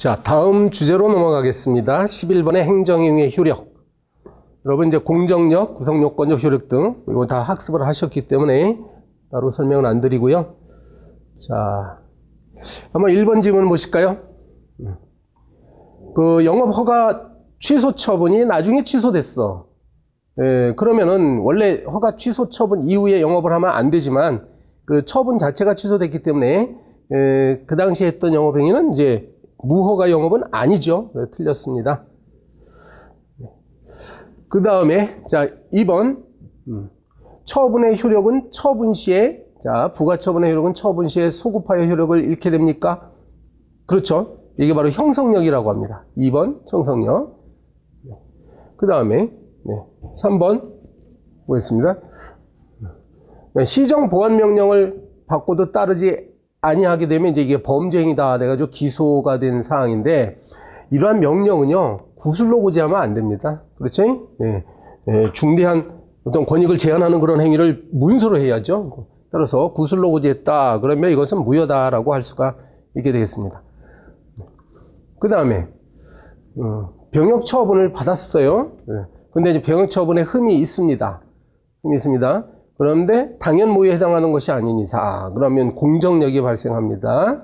자, 다음 주제로 넘어가겠습니다. 11번의 행정행위의 효력. 여러분 이제 공정력, 구성요건적 효력 등 이거 다 학습을 하셨기 때문에 따로 설명은 안 드리고요. 자, 한번 1번 질문 보실까요? 그 영업허가 취소 처분이 나중에 취소됐어. 그러면은 원래 허가 취소 처분 이후에 영업을 하면 안 되지만 그 처분 자체가 취소됐기 때문에 그 당시에 했던 영업행위는 이제 무허가 영업은 아니죠. 틀렸습니다. 그 다음에 자 2번 처분의 효력은 처분 시에 자 부가처분의 효력은 처분 시에 소급하여 효력을 잃게 됩니까? 그렇죠. 이게 바로 형성력이라고 합니다. 2번 형성력. 그 다음에 3번 보겠습니다. 시정 보안 명령을 받고도 따르지 아니하게 되면 이제 이게 범죄행위다 돼가지고 기소가 된 사항인데 이러한 명령은요 구술로 고지하면 안 됩니다. 그렇죠? 중대한 어떤 권익을 제한하는 그런 행위를 문서로 해야죠. 따라서 구술로 고지했다 그러면 이것은 무효다라고 할 수가 있게 되겠습니다. 그 다음에 병역 처분을 받았어요. 근데 이제 병역 처분에 흠이 있습니다. 그런데 당연 모의에 해당하는 것이 아닌 이상 그러면 공정력이 발생합니다.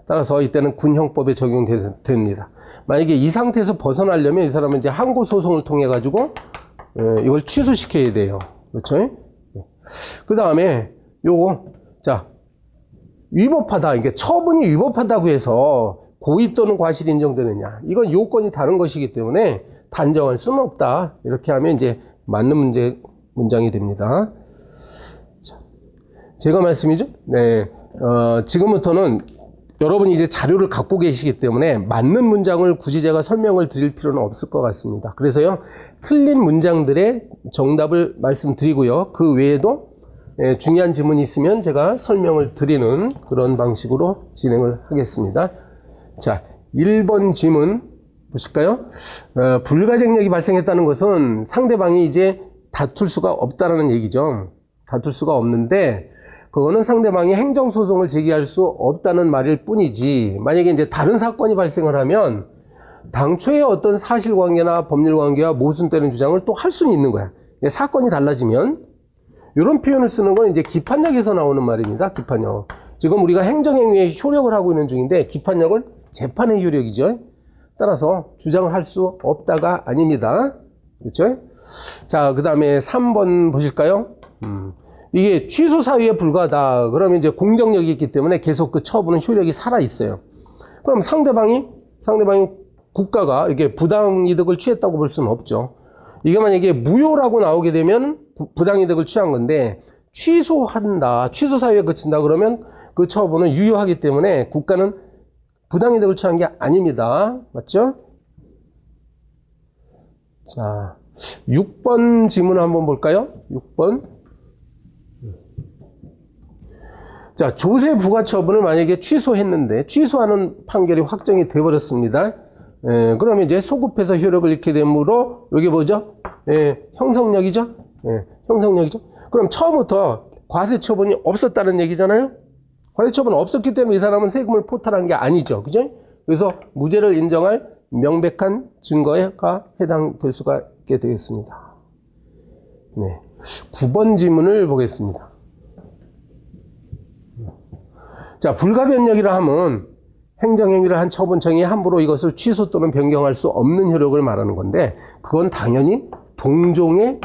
따라서 이때는 군형법에 적용됩니다. 만약에 이 상태에서 벗어나려면 이 사람은 이제 항고 소송을 통해 가지고 이걸 취소시켜야 돼요. 그렇죠? 그 다음에 요거 자 위법하다 이게 처분이 위법하다고 해서 고의 또는 과실이 인정되느냐 이건 요건이 다른 것이기 때문에 단정할 수는 없다. 이렇게 하면 이제 맞는 문장이 됩니다. 제가 말씀이죠. 지금부터는 여러분이 이제 자료를 갖고 계시기 때문에 맞는 문장을 굳이 제가 설명을 드릴 필요는 없을 것 같습니다. 그래서요, 틀린 문장들의 정답을 말씀드리고요. 그 외에도 중요한 지문이 있으면 제가 설명을 드리는 그런 방식으로 진행을 하겠습니다. 자, 1번 지문 보실까요? 불가쟁력이 발생했다는 것은 상대방이 이제 다툴 수가 없다는 얘기죠. 다툴 수가 없는데 그거는 상대방이 행정소송을 제기할 수 없다는 말일 뿐이지 만약에 이제 다른 사건이 발생을 하면 당초의 어떤 사실관계나 법률관계와 모순되는 주장을 또 할 수는 있는 거야. 사건이 달라지면 이런 표현을 쓰는 건 이제 기판력에서 나오는 말입니다. 기판력. 지금 우리가 행정행위의 효력을 하고 있는 중인데 기판력은 재판의 효력이죠. 따라서 주장을 할 수 없다가 아닙니다. 그렇죠? 자, 그 다음에 3번 보실까요? 이게 취소 사유에 불과하다. 그러면 이제 공정력이 있기 때문에 계속 그 처분은 효력이 살아있어요. 그럼 상대방이 국가가 이게 부당이득을 취했다고 볼 수는 없죠. 이게 만약에 무효라고 나오게 되면 부당이득을 취한 건데 취소한다. 취소 사유에 그친다. 그러면 그 처분은 유효하기 때문에 국가는 부당이득을 취한 게 아닙니다. 맞죠? 자, 6번 질문 한번 볼까요? 6번. 자, 조세 부과 처분을 만약에 취소했는데 취소하는 판결이 확정이 되어버렸습니다. 그러면 이제 소급해서 효력을 잃게 되므로 이게 뭐죠? 형성력이죠? 형성력이죠? 그럼 처음부터 과세 처분이 없었다는 얘기잖아요? 과세 처분이 없었기 때문에 이 사람은 세금을 포탈한 게 아니죠. 그죠? 그래서 무죄를 인정할 명백한 증거가 해당될 수가 있게 되겠습니다. 9번 질문을 보겠습니다. 자, 불가변력이라 하면 행정행위를 한 처분청이 함부로 이것을 취소 또는 변경할 수 없는 효력을 말하는 건데 그건 당연히 동종의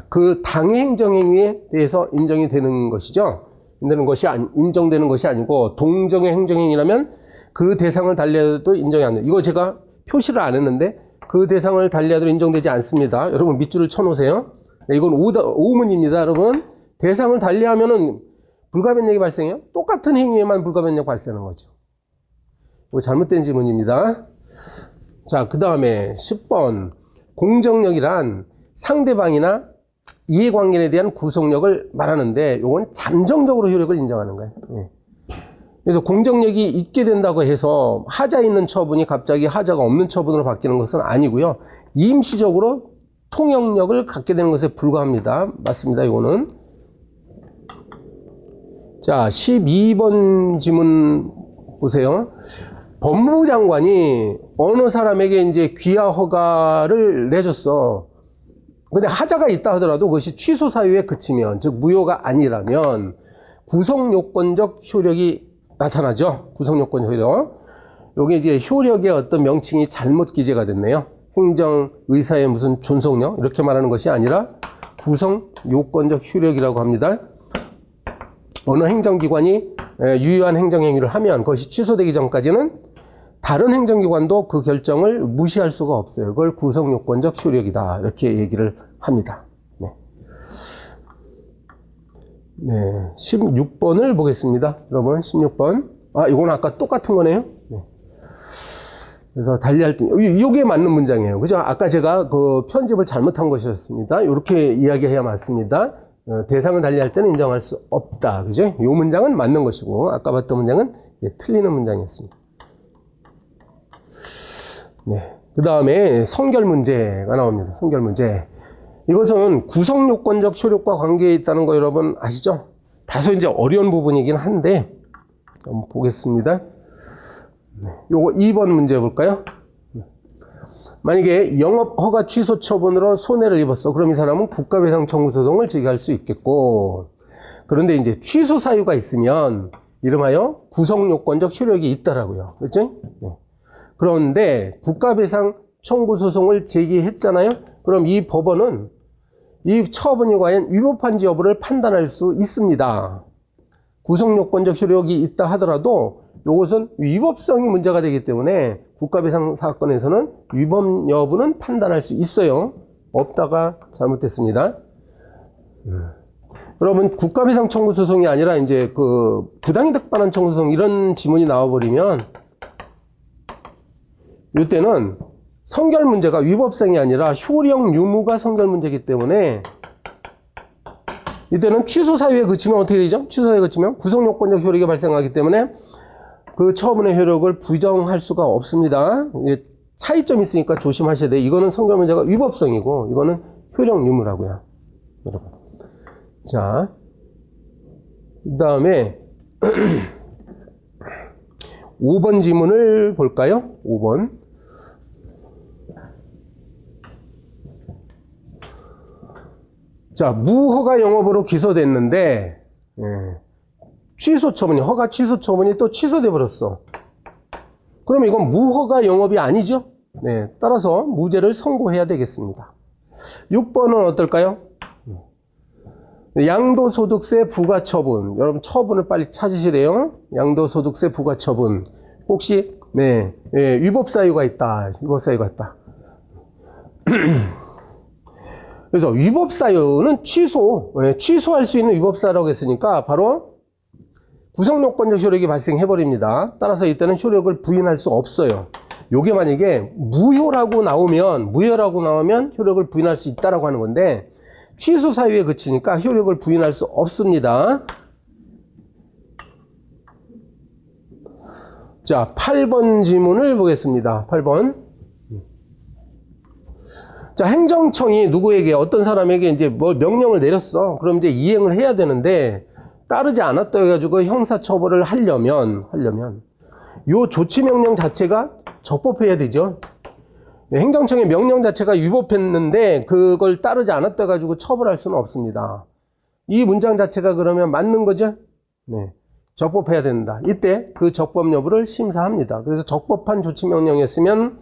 그 당의 행정행위에 대해서 인정이 되는 것이죠. 인정되는 것이 아니고 동종의 행정행위라면 그 대상을 달리하여도 인정이 안 돼요. 이거 제가 표시를 안 했는데 그 대상을 달리하여도 인정되지 않습니다. 여러분 밑줄을 쳐놓으세요. 이건 오문입니다. 여러분 대상을 달리하면은 불가변력이 발생해요. 똑같은 행위에만 불가변력 발생하는 거죠. 이거 잘못된 지문입니다. 자, 그 다음에 10번 공정력이란 상대방이나 이해관계에 대한 구속력을 말하는데 이건 잠정적으로 효력을 인정하는 거예요. 그래서 공정력이 있게 된다고 해서 하자 있는 처분이 갑자기 하자가 없는 처분으로 바뀌는 것은 아니고요. 임시적으로 통역력을 갖게 되는 것에 불과합니다. 맞습니다. 이거는. 자, 12번 지문 보세요. 법무부 장관이 어느 사람에게 이제 귀화 허가를 내줬어. 근데 하자가 있다 하더라도 그것이 취소 사유에 그치면, 즉 무효가 아니라면 구성요건적 효력이 나타나죠. 구성요건 효력. 여기 이제 효력의 어떤 명칭이 잘못 기재가 됐네요. 행정의사의 무슨 존속력 이렇게 말하는 것이 아니라 구성요건적 효력이라고 합니다. 어느 행정기관이 유효한 행정행위를 하면 그것이 취소되기 전까지는 다른 행정기관도 그 결정을 무시할 수가 없어요. 그걸 구성요건적 효력이다 이렇게 얘기를 합니다. 네. 네, 16번을 보겠습니다. 여러분 16번. 아, 이건 아까 똑같은 거네요. 네. 그래서 달리할 때 이게 맞는 문장이에요. 그죠? 아까 제가 그 편집을 잘못한 것이었습니다. 이렇게 이야기해야 맞습니다. 대상을 달리할 때는 인정할 수 없다. 그죠? 이 문장은 맞는 것이고 아까 봤던 문장은 틀리는 문장이었습니다. 네. 그 다음에 성결 문제가 나옵니다. 성결 문제. 이것은 구성요건적 효력과 관계에 있다는 거 여러분 아시죠? 다소 이제 어려운 부분이긴 한데 한번 보겠습니다. 네. 요거 2번 문제 볼까요? 만약에 영업허가 취소 처분으로 손해를 입었어. 그럼 이 사람은 국가배상 청구 소송을 제기할 수 있겠고, 그런데 이제 취소 사유가 있으면 이름하여 구성요건적 효력이 있다라고요. 그렇죠? 네. 그런데 국가배상 청구 소송을 제기했잖아요. 그럼 이 법원은 이 처분이 과연 위법한지 여부를 판단할 수 있습니다. 구성요건적 효력이 있다 하더라도 이것은 위법성이 문제가 되기 때문에 국가배상 사건에서는 위법 여부는 판단할 수 있어요. 없다가 잘못됐습니다. 여러분 국가배상 청구 소송이 아니라 이제 그 부당이득 반환 청구 소송 이런 지문이 나와버리면 이때는 성결 문제가 위법성이 아니라 효력 유무가 성결 문제이기 때문에 이때는 취소 사유에 그치면 어떻게 되죠? 취소 사유에 그치면 구성요건적 효력이 발생하기 때문에 그 처분의 효력을 부정할 수가 없습니다. 이게 차이점이 있으니까 조심하셔야 돼요. 이거는 성결 문제가 위법성이고 이거는 효력 유무라고요. 여러분. 자, 그 다음에 5번 지문을 볼까요? 5번. 자, 무허가 영업으로 기소됐는데 취소 처분이, 허가 취소 처분이 또 취소돼 버렸어. 그럼 이건 무허가 영업이 아니죠? 네, 따라서 무죄를 선고해야 되겠습니다. 6번은 어떨까요? 양도소득세 부과처분. 여러분 처분을 빨리 찾으시래요. 양도소득세 부과처분. 혹시 위법사유가 있다. 위법사유가 있다. 그래서 위법사유는 취소할 수 있는 위법사유라고 했으니까 바로 구성요건적 효력이 발생해버립니다. 따라서 이때는 효력을 부인할 수 없어요. 요게 만약에 무효라고 나오면 효력을 부인할 수 있다라고 하는 건데 취소 사유에 그치니까 효력을 부인할 수 없습니다. 자, 8번 지문을 보겠습니다. 8번. 자, 행정청이 누구에게 어떤 사람에게 이제 뭐 명령을 내렸어. 그럼 이제 이행을 해야 되는데 따르지 않았다 해가지고 형사처벌을 하려면 요 조치명령 자체가 적법해야 되죠. 행정청의 명령 자체가 위법했는데 그걸 따르지 않았다 해가지고 처벌할 수는 없습니다. 이 문장 자체가 그러면 맞는 거죠? 네. 적법해야 된다. 이때 그 적법 여부를 심사합니다. 그래서 적법한 조치명령이었으면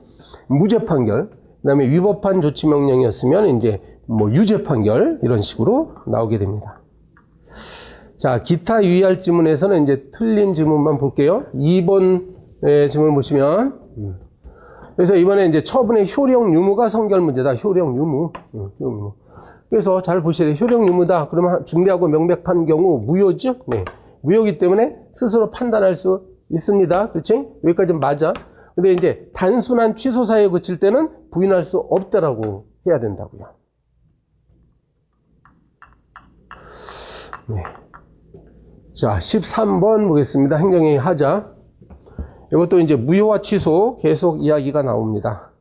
무죄 판결, 그 다음에 위법한 조치명령이었으면 이제 뭐 유죄 판결 이런 식으로 나오게 됩니다. 자, 기타 유의할 지문에서는 이제 틀린 지문만 볼게요. 2번 지문을 보시면, 그래서 이번에 이제 처분의 효력 유무가 성결 문제다. 효력 유무. 그래서 잘 보셔야 돼요. 효력 유무다. 그러면 중대하고 명백한 경우 무효죠? 네. 무효이기 때문에 스스로 판단할 수 있습니다. 그렇지? 여기까지는 맞아. 근데 이제 단순한 취소 사유에 그칠 때는 부인할 수 없다라고 해야 된다고요. 네. 자, 13번 보겠습니다. 행정행위 하자. 이것도 이제 무효와 취소 계속 이야기가 나옵니다.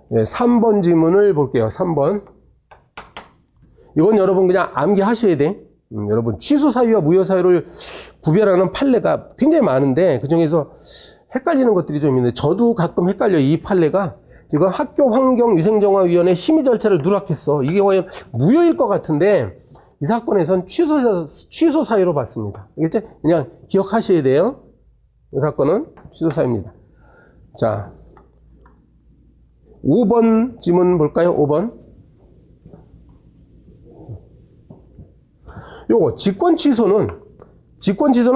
네, 3번 지문을 볼게요. 3번. 이건 여러분 그냥 암기하셔야 돼. 여러분 취소 사유와 무효 사유를 구별하는 판례가 굉장히 많은데 그 중에서 헷갈리는 것들이 좀 있는데 저도 가끔 헷갈려요. 이 판례가 지금 학교환경위생정화위원회 심의 절차를 누락했어. 이게 과연 무효일 것 같은데 이 사건에선 취소 사유로 봤습니다. 알겠죠? 그냥 기억하셔야 돼요. 이 사건은 취소 사유입니다. 자, 5번 지문 볼까요? 5번. 요거 직권 취소는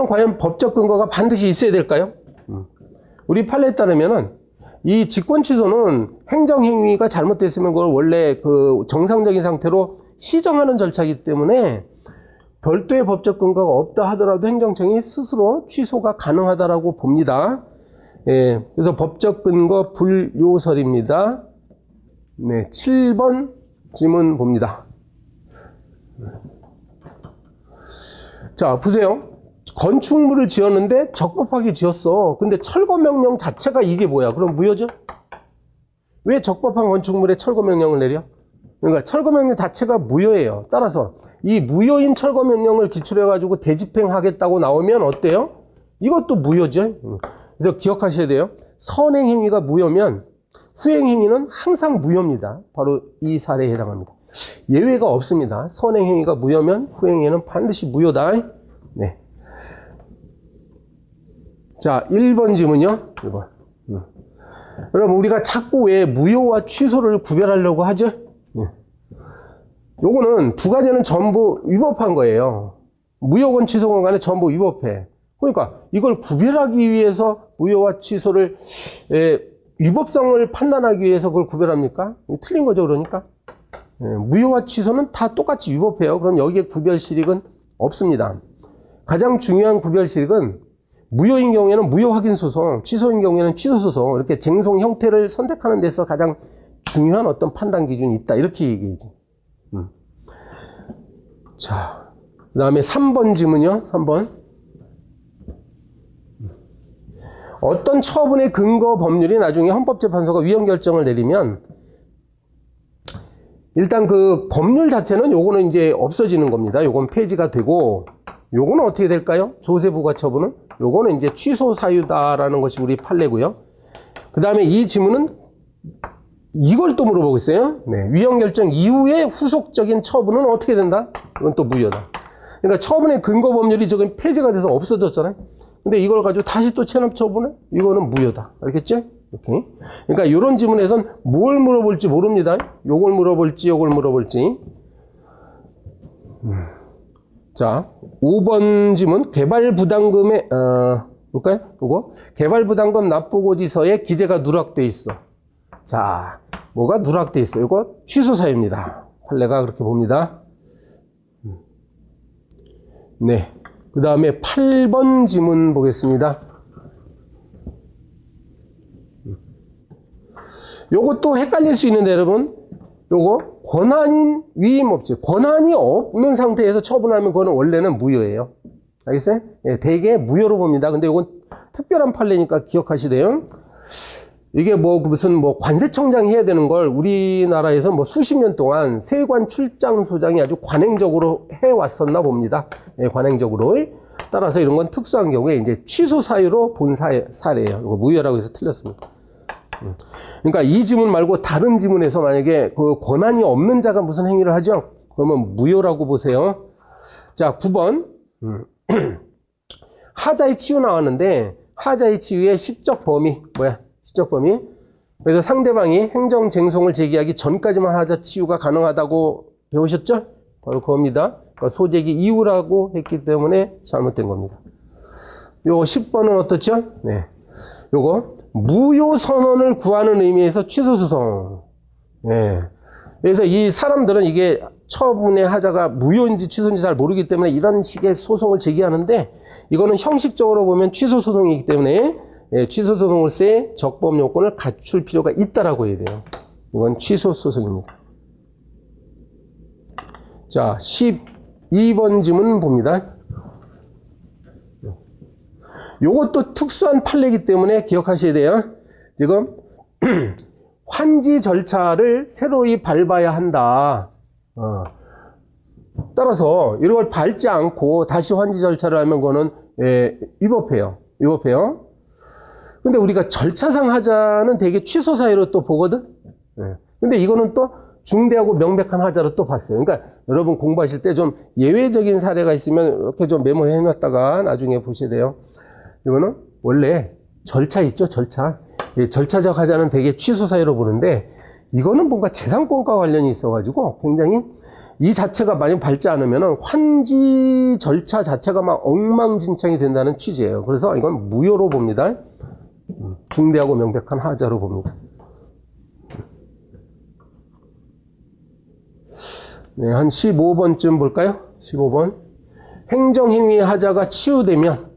과연 법적 근거가 반드시 있어야 될까요? 우리 판례에 따르면은 이 직권 취소는 행정행위가 잘못됐으면 그걸 원래 그 정상적인 상태로 시정하는 절차이기 때문에 별도의 법적 근거가 없다 하더라도 행정청이 스스로 취소가 가능하다라고 봅니다. 예, 그래서 법적 근거 불요설입니다. 네, 7번 지문 봅니다. 자, 보세요. 건축물을 지었는데 적법하게 지었어. 근데 철거 명령 자체가 이게 뭐야? 그럼 무효죠? 왜 적법한 건축물에 철거 명령을 내려? 그러니까 철거 명령 자체가 무효예요. 따라서 이 무효인 철거 명령을 기출해 가지고 대집행하겠다고 나오면 어때요? 이것도 무효죠. 그래서 기억하셔야 돼요. 선행 행위가 무효면 후행 행위는 항상 무효입니다. 바로 이 사례에 해당합니다. 예외가 없습니다. 선행 행위가 무효면 후행 행위는 반드시 무효다. 네. 자, 1번 지문요. 1번. 여러분, 우리가 자꾸 왜 무효와 취소를 구별하려고 하죠? 요거는 두 가지는 전부 위법한 거예요. 무효건 취소건 간에 전부 위법해. 그러니까 이걸 구별하기 위해서 무효와 취소를 위법성을 판단하기 위해서 그걸 구별합니까? 틀린 거죠, 그러니까. 무효와 취소는 다 똑같이 위법해요. 그럼 여기에 구별실익은 없습니다. 가장 중요한 구별실익은 무효인 경우에는 무효 확인 소송, 취소인 경우에는 취소 소송, 이렇게 쟁송 형태를 선택하는 데서 가장 중요한 어떤 판단 기준이 있다. 이렇게 얘기하지. 자, 그 다음에 3번 지문이요. 3번. 어떤 처분의 근거 법률이 나중에 헌법재판소가 위헌 결정을 내리면 일단 그 법률 자체는 요거는 이제 없어지는 겁니다. 요건 폐지가 되고 요거는 어떻게 될까요? 조세부과 처분은 요거는 이제 취소 사유다라는 것이 우리 판례고요. 그 다음에 이 지문은 이걸 또 물어보고 있어요. 네. 위헌 결정 이후에 후속적인 처분은 어떻게 된다? 이건 또 무효다. 그러니까 처분의 근거 법률이 저건 폐지가 돼서 없어졌잖아요. 근데 이걸 가지고 다시 또 체납 처분해? 이거는 무효다. 알겠죠? 이렇게. 그러니까 이런 지문에선 뭘 물어볼지 모릅니다. 요걸 물어볼지, 요걸 물어볼지. 자, 5번 지문. 개발부담금에, 볼까요? 이거. 개발부담금 납부고지서에 기재가 누락돼 있어. 자, 뭐가 누락돼 있어? 이거 취소 사유입니다. 판례가 그렇게 봅니다. 네. 그 다음에 8번 지문 보겠습니다. 요것도 헷갈릴 수 있는데 여러분, 요거 권한인 위임업체, 권한이 없는 상태에서 처분하면 그거는 원래는 무효예요. 알겠어요? 예, 대개 무효로 봅니다. 근데 요건 특별한 판례니까 기억하시대요. 이게 무슨 관세청장이 해야 되는 걸 우리나라에서 수십 년 동안 세관 출장소장이 아주 관행적으로 해왔었나 봅니다. 예, 관행적으로. 따라서 이런 건 특수한 경우에 이제 취소 사유로 본 사례예요. 이거 무효라고 해서 틀렸습니다. 그러니까 이 지문 말고 다른 지문에서 만약에 그 권한이 없는 자가 무슨 행위를 하죠? 그러면 무효라고 보세요. 자, 9번. 하자의 치유 나왔는데 하자의 치유의 시적 범위 뭐야? 시적 범위. 그래서 상대방이 행정쟁송을 제기하기 전까지만 하자 치유가 가능하다고 배우셨죠? 바로 그겁니다. 그러니까 소재기 이후라고 했기 때문에 잘못된 겁니다. 요거 10번은 어떻죠? 네. 요거 무효 선언을 구하는 의미에서 취소 소송. 네. 그래서 이 사람들은 이게 처분의 하자가 무효인지 취소인지 잘 모르기 때문에 이런 식의 소송을 제기하는데 이거는 형식적으로 보면 취소 소송이기 때문에 취소 소송으로서의 적법 요건을 갖출 필요가 있다라고 해야 돼요. 이건 취소 소송입니다. 자, 12번 지문 봅니다. 요것도 특수한 판례이기 때문에 기억하셔야 돼요. 지금 환지 절차를 새로이 밟아야 한다. 따라서 이런 걸 밟지 않고 다시 환지 절차를 하면 그거는 위법해요. 위법해요. 근데 우리가 절차상 하자는 되게 취소 사유로 또 보거든. 근데 이거는 또 중대하고 명백한 하자로 또 봤어요. 그러니까 여러분 공부하실 때 좀 예외적인 사례가 있으면 이렇게 좀 메모해 놨다가 나중에 보셔야 돼요. 이거는 원래 절차 있죠, 절차. 절차적 하자는 되게 취소 사유로 보는데 이거는 뭔가 재산권과 관련이 있어가지고 굉장히 이 자체가 만약 밟지 않으면 환지 절차 자체가 막 엉망진창이 된다는 취지예요. 그래서 이건 무효로 봅니다. 중대하고 명백한 하자로 봅니다. 네, 한 15번쯤 볼까요? 15번. 행정행위의 하자가 치유되면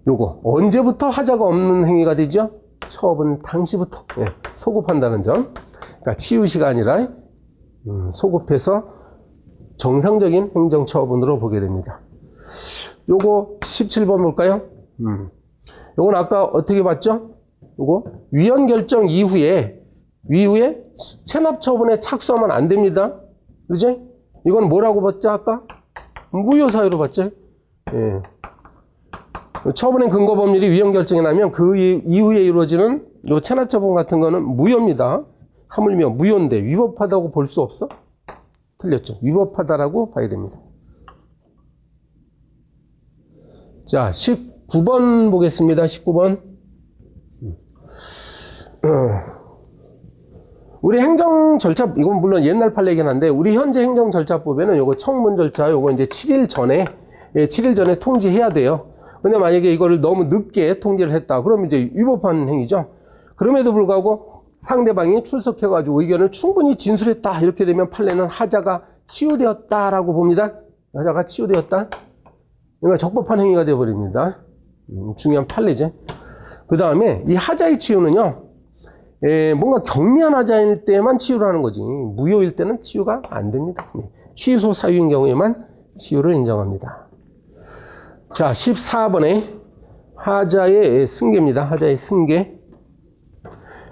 요거 언제부터 하자가 없는 행위가 되죠? 처분 당시부터. 네, 소급한다는 점. 그러니까 치유시가 아니라 소급해서 정상적인 행정처분으로 보게 됩니다. 요거 17번 볼까요? 요건 아까 어떻게 봤죠? 요거 위헌 결정 이후에 체납 처분에 착수하면 안 됩니다. 그죠? 이건 뭐라고 봤죠? 아까 무효 사유로 봤죠? 예. 처분의 근거 법률이 위헌 결정이 나면 그 이후에 이루어지는 요 체납 처분 같은 거는 무효입니다. 하물며 무효인데 위법하다고 볼 수 없어? 틀렸죠. 위법하다라고 봐야 됩니다. 자, 19번 보겠습니다. 19번. 우리 행정 절차, 이건 물론 옛날 판례이긴 한데, 우리 현재 행정 절차법에는 요거 청문 절차, 요거 이제 7일 전에 통지해야 돼요. 근데 만약에 이거를 너무 늦게 통지를 했다. 그러면 이제 위법한 행위죠. 그럼에도 불구하고 상대방이 출석해가지고 의견을 충분히 진술했다. 이렇게 되면 판례는 하자가 치유되었다라고 봅니다. 하자가 치유되었다. 이건 적법한 행위가 되어버립니다. 중요한 판례죠. 그 다음에 이 하자의 치유는요, 뭔가 경미한 하자일 때만 치유를 하는 거지. 무효일 때는 치유가 안 됩니다. 취소 사유인 경우에만 치유를 인정합니다. 자, 14번에 하자의 승계입니다. 하자의 승계.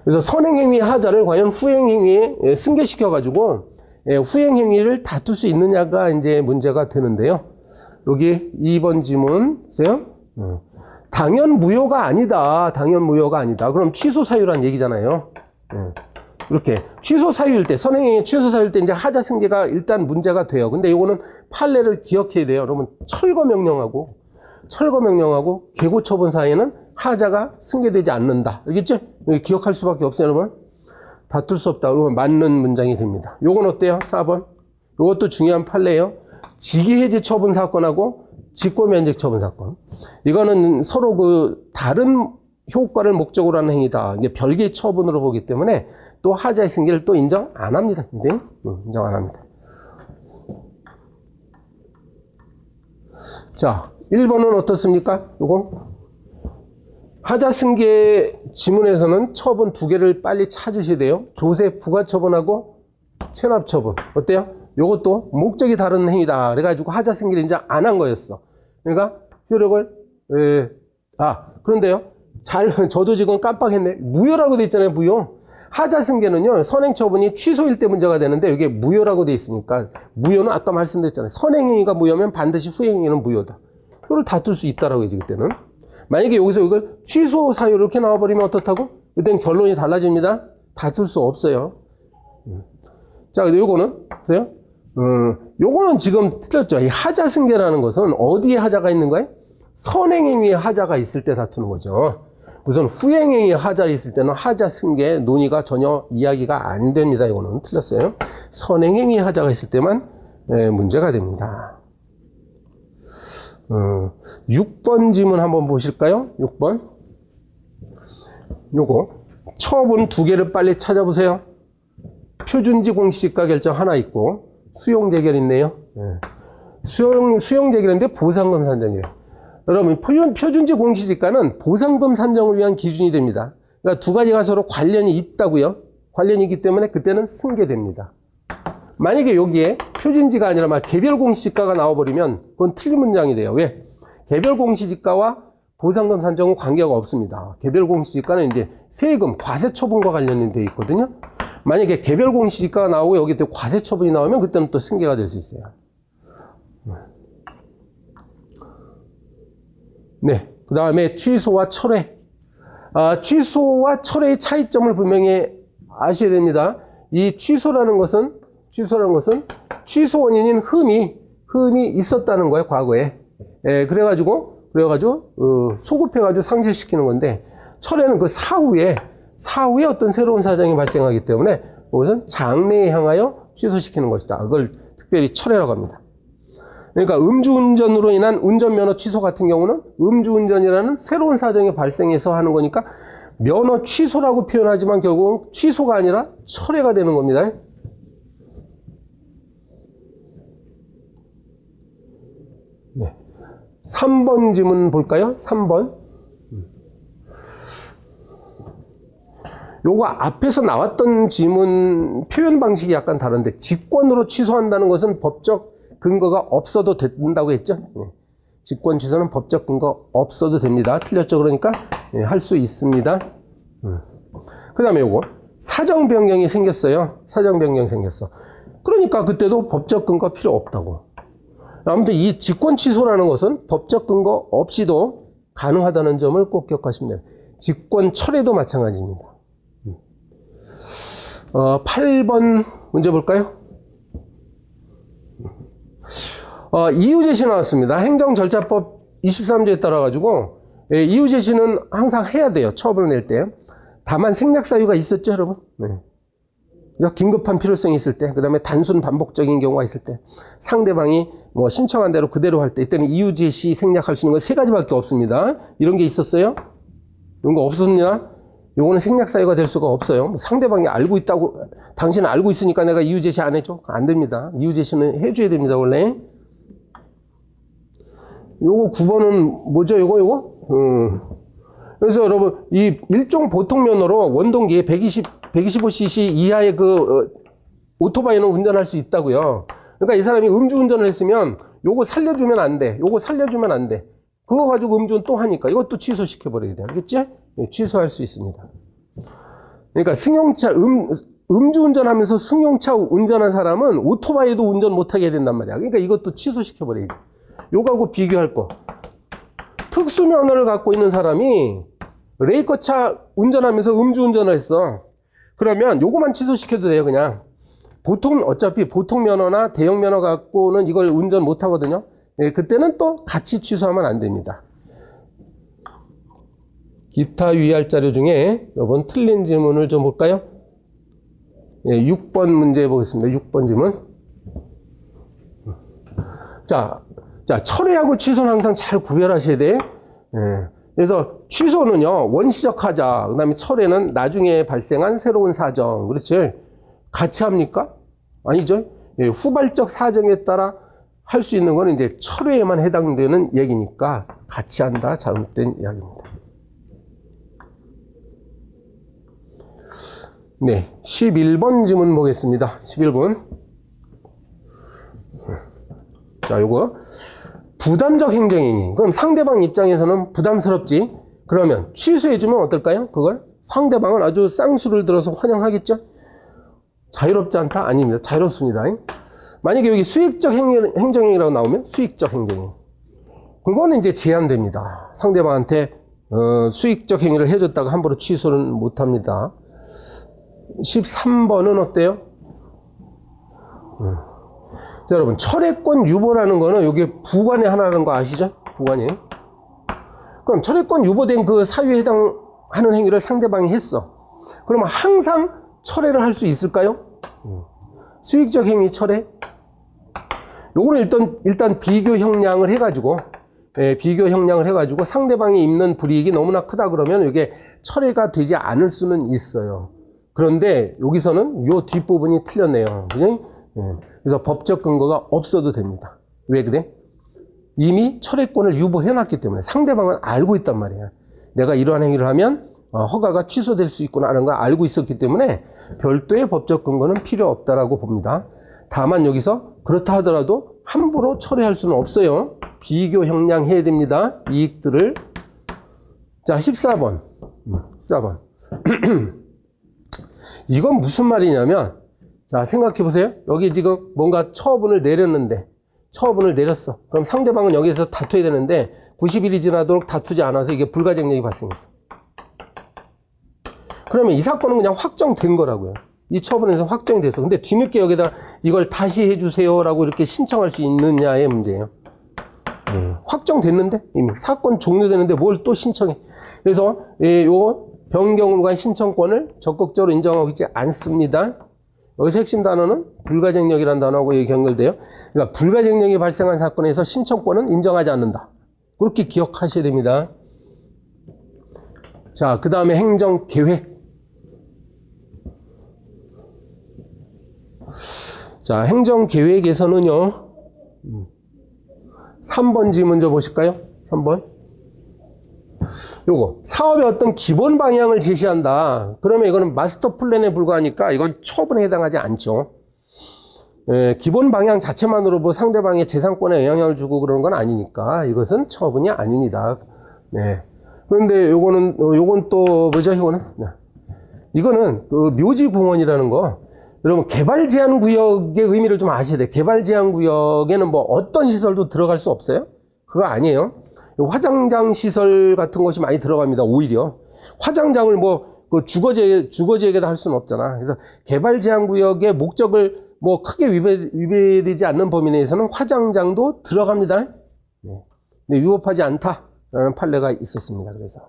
그래서 선행행위의 하자를 과연 후행행위에 승계시켜가지고 후행행위를 다툴 수 있느냐가 이제 문제가 되는데요. 여기 2번 지문 보세요. 당연 무효가 아니다. 당연 무효가 아니다. 그럼 취소 사유란 얘기잖아요. 이렇게 취소 사유일 때, 선행행위 취소 사유일 때 이제 하자 승계가 일단 문제가 돼요. 근데 이거는 판례를 기억해야 돼요. 여러분 철거 명령하고 계고 처분 사이에는 하자가 승계되지 않는다. 알겠죠? 기억할 수밖에 없어요, 여러분. 다툴 수 없다. 그러면 맞는 문장이 됩니다. 요건 어때요? 4번. 요것도 중요한 판례예요. 직위해지 처분 사건하고 직권면책 처분 사건. 이거는 서로 그 다른 효과를 목적으로 하는 행위다. 이게 별개의 처분으로 보기 때문에 또 하자의 승계를 또 인정 안 합니다. 근데 인정 안 합니다. 자, 1번은 어떻습니까? 요거 하자 승계 지문에서는 처분 두 개를 빨리 찾으셔야 돼요. 조세 부과 처분하고 체납 처분. 어때요? 요것도 목적이 다른 행위다. 그래가지고 하자 승계를 인정 안 한 거였어. 그러니까 효력을 그런데요. 저도 지금 깜빡했네. 무효라고 돼 있잖아요. 무효. 하자 승계는요. 선행 처분이 취소일 때 문제가 되는데 이게 무효라고 돼 있으니까 무효는 아까 말씀드렸잖아요. 선행행위가 무효면 반드시 후행행위는 무효다. 이걸 다툴 수 있다라고 해야지 그때는. 만약에 여기서 이걸 취소 사유 이렇게 나와버리면 어떻다고? 그때는 결론이 달라집니다. 다툴 수 없어요. 자, 근데 요거는 보세요. 요거는 지금 틀렸죠. 이 하자 승계라는 것은 어디에 하자가 있는 거예요? 선행행위에 하자가 있을 때 다투는 거죠. 우선 후행행위에 하자가 있을 때는 하자 승계 논의가 전혀 이야기가 안 됩니다. 이거는 틀렸어요. 선행행위에 하자가 있을 때만 문제가 됩니다. 6번 지문 한번 보실까요? 6번. 요거 처분 두 개를 빨리 찾아보세요. 표준지 공시지가 결정 하나 있고 수용 재결 있네요. 수용 재결인데 보상금 산정이에요. 여러분 표준지 공시지가는 보상금 산정을 위한 기준이 됩니다. 그러니까 두 가지가 서로 관련이 있다고요. 관련이 있기 때문에 그때는 승계됩니다. 만약에 여기에 표준지가 아니라 막 개별 공시지가가 나와버리면 그건 틀린 문장이 돼요. 왜? 개별 공시지가와 보상금 산정은 관계가 없습니다. 개별 공시지가는 이제 세금, 과세 처분과 관련이 되어 있거든요. 만약에 개별 공시지가가 나오고 여기 과세 처분이 나오면 그때는 또 승계가 될 수 있어요. 네. 그 다음에 취소와 철회. 취소와 철회의 차이점을 분명히 아셔야 됩니다. 이 취소라는 것은 취소 원인인 흠이 있었다는 거예요, 과거에. 예, 그래가지고, 소급해가지고 상실시키는 건데, 철회는 그 사후에 어떤 새로운 사정이 발생하기 때문에, 이것은 장래에 향하여 취소시키는 것이다. 그걸 특별히 철회라고 합니다. 그러니까 음주운전으로 인한 운전면허 취소 같은 경우는 음주운전이라는 새로운 사정이 발생해서 하는 거니까 면허 취소라고 표현하지만 결국은 취소가 아니라 철회가 되는 겁니다. 네. 3번 지문 볼까요? 3번. 요거 앞에서 나왔던 지문 표현 방식이 약간 다른데, 직권으로 취소한다는 것은 법적 근거가 없어도 된다고 했죠. 네. 직권 취소는 법적 근거 없어도 됩니다. 틀렸죠? 그러니까 네, 할 수 있습니다. 그 다음에 요거 사정 변경이 생겼어요. 사정 변경이 생겼어. 그러니까 그때도 법적 근거 필요 없다고. 아무튼 이 직권 취소라는 것은 법적 근거 없이도 가능하다는 점을 꼭 기억하시면 돼요. 직권 철회도 마찬가지입니다. 8번 문제 볼까요? 이유 제시 나왔습니다. 행정절차법 23조에 따라 가지고 이유 제시는 항상 해야 돼요. 처분을 낼 때. 다만 생략 사유가 있었죠, 여러분? 네. 긴급한 필요성이 있을 때, 그 다음에 단순 반복적인 경우가 있을 때, 상대방이 뭐 신청한 대로 그대로 할 때, 이때는 이유 제시 생략할 수 있는 건 세 가지밖에 없습니다. 이런 게 있었어요? 이런 거 없었냐? 요거는 생략 사유가 될 수가 없어요. 뭐 상대방이 알고 있다고, 당신은 알고 있으니까 내가 이유 제시 안 해줘? 안 됩니다. 이유 제시는 해줘야 됩니다, 원래. 요거 9번은 뭐죠, 요거? 그래서 여러분, 이 일종 보통 면허로 원동기 125cc 이하의 오토바이는 운전할 수 있다고요. 그러니까 이 사람이 음주운전을 했으면 요거 살려주면 안 돼. 요거 살려주면 안 돼. 그거 가지고 음주는 또 하니까 이것도 취소시켜버려야 돼. 알겠지? 네, 취소할 수 있습니다. 그러니까 음주운전하면서 승용차 운전한 사람은 오토바이도 운전 못하게 해야 된단 말이야. 그러니까 이것도 취소시켜버려야지. 요거하고 비교할 거. 특수면허를 갖고 있는 사람이 레이커차 운전하면서 음주운전을 했어. 그러면 요거만 취소시켜도 돼요, 그냥. 어차피 보통 면허나 대형 면허 갖고는 이걸 운전 못 하거든요. 예, 그때는 또 같이 취소하면 안 됩니다. 기타 위할 자료 중에 이번 틀린 지문을 좀 볼까요? 예, 6번 문제 보겠습니다. 6번 지문. 자, 철회하고 취소는 항상 잘 구별하셔야 돼. 예. 그래서 취소는요, 원시적 하자. 그 다음에 철회는 나중에 발생한 새로운 사정. 그렇지? 같이 합니까? 아니죠? 예, 후발적 사정에 따라 할 수 있는 거는 이제 철회에만 해당되는 얘기니까 같이 한다. 잘못된 이야기입니다. 네. 11번 지문 보겠습니다. 11번. 자, 요거. 부담적 행정행위. 그럼 상대방 입장에서는 부담스럽지. 그러면 취소해주면 어떨까요? 그걸 상대방은 아주 쌍수를 들어서 환영하겠죠? 자유롭지 않다? 아닙니다. 자유롭습니다. 만약에 여기 수익적 행정행위라고 나오면 수익적 행정행위. 그거는 이제 제한됩니다. 상대방한테 수익적 행위를 해줬다가 함부로 취소는 못합니다. 13번은 어때요? 자, 여러분, 철회권 유보라는 거는 여기 부관의 하나라는 거 아시죠? 부관이. 그럼 철회권 유보된 그 사유에 해당하는 행위를 상대방이 했어. 그러면 항상 철회를 할 수 있을까요? 수익적 행위 철회? 요거는 일단 비교 형량을 해가지고, 상대방이 입는 불이익이 너무나 크다 그러면 이게 철회가 되지 않을 수는 있어요. 그런데 여기서는 요 뒷부분이 틀렸네요. 그죠? 그래서 법적 근거가 없어도 됩니다. 왜 그래? 이미 철회권을 유보해놨기 때문에 상대방은 알고 있단 말이야. 내가 이러한 행위를 하면 허가가 취소될 수 있구나 하는 걸 알고 있었기 때문에 별도의 법적 근거는 필요 없다라고 봅니다. 다만 여기서 그렇다 하더라도 함부로 철회할 수는 없어요. 비교 형량해야 됩니다. 이익들을. 자, 14번. 이건 무슨 말이냐면, 자, 생각해 보세요. 여기 지금 뭔가 처분을 내렸는데, 처분을 내렸어. 그럼 상대방은 여기에서 다투어야 되는데 90일이 지나도록 다투지 않아서 이게 불가쟁력이 발생했어. 그러면 이 사건은 그냥 확정된 거라고요. 이 처분에서 확정이 됐어. 근데 뒤늦게 여기다 이걸 다시 해주세요라고 이렇게 신청할 수 있느냐의 문제예요. 확정됐는데 이미 사건 종료되는데 뭘 또 신청해. 그래서 요 변경으로 간 신청권을 적극적으로 인정하고 있지 않습니다. 여기서 핵심 단어는 불가쟁력이라는 단어하고 연결돼요. 그러니까 불가쟁력이 발생한 사건에서 신청권은 인정하지 않는다. 그렇게 기억하셔야 됩니다. 자, 그 다음에 행정계획. 자, 행정계획에서는요, 3번지 먼저 보실까요? 3번. 요거, 사업의 어떤 기본 방향을 제시한다. 그러면 이거는 마스터 플랜에 불과하니까 이건 처분에 해당하지 않죠. 기본 방향 자체만으로 뭐 상대방의 재산권에 영향을 주고 그러는 건 아니니까 이것은 처분이 아닙니다. 네. 그런데 요건 또 뭐죠, 이거는? 네. 이거는 그 묘지공원이라는 거. 여러분, 개발 제한 구역의 의미를 좀 아셔야 돼요. 개발 제한 구역에는 뭐 어떤 시설도 들어갈 수 없어요? 그거 아니에요. 화장장 시설 같은 것이 많이 들어갑니다. 오히려. 화장장을 뭐, 그 주거지역에다 할 수는 없잖아. 그래서 개발 제한 구역의 목적을 뭐 크게 위배되지 않는 범위 내에서는 화장장도 들어갑니다. 네. 근데 위법하지 않다라는 판례가 있었습니다. 그래서.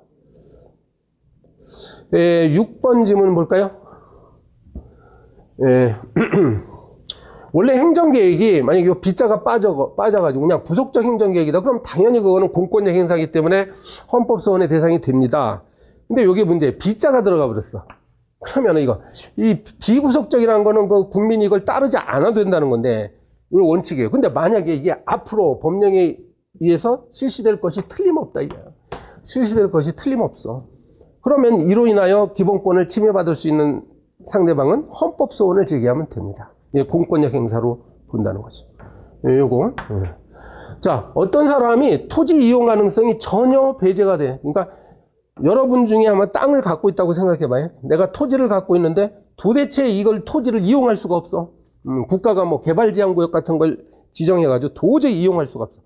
6번 질문 볼까요? 원래 행정계획이 만약에 이 빗자가 빠져가지고 그냥 부속적 행정계획이다. 그럼 당연히 그거는 공권력 행사이기 때문에 헌법소원의 대상이 됩니다. 근데 여기 문제, 빗자가 들어가 버렸어. 그러면 이 비구속적이라는 거는 그 국민이 이걸 따르지 않아도 된다는 건데, 이거 원칙이에요. 근데 만약에 이게 앞으로 법령에 의해서 실시될 것이 틀림없다, 이게. 실시될 것이 틀림없어. 그러면 이로 인하여 기본권을 침해받을 수 있는 상대방은 헌법소원을 제기하면 됩니다. 공권력 행사로 본다는 거죠. 요거. 자, 어떤 사람이 토지 이용 가능성이 전혀 배제가 돼. 그러니까 여러분 중에 아마 땅을 갖고 있다고 생각해 봐요. 내가 토지를 갖고 있는데 도대체 이걸 토지를 이용할 수가 없어. 국가가 뭐 개발제한구역 같은 걸 지정해가지고 도저히 이용할 수가 없어.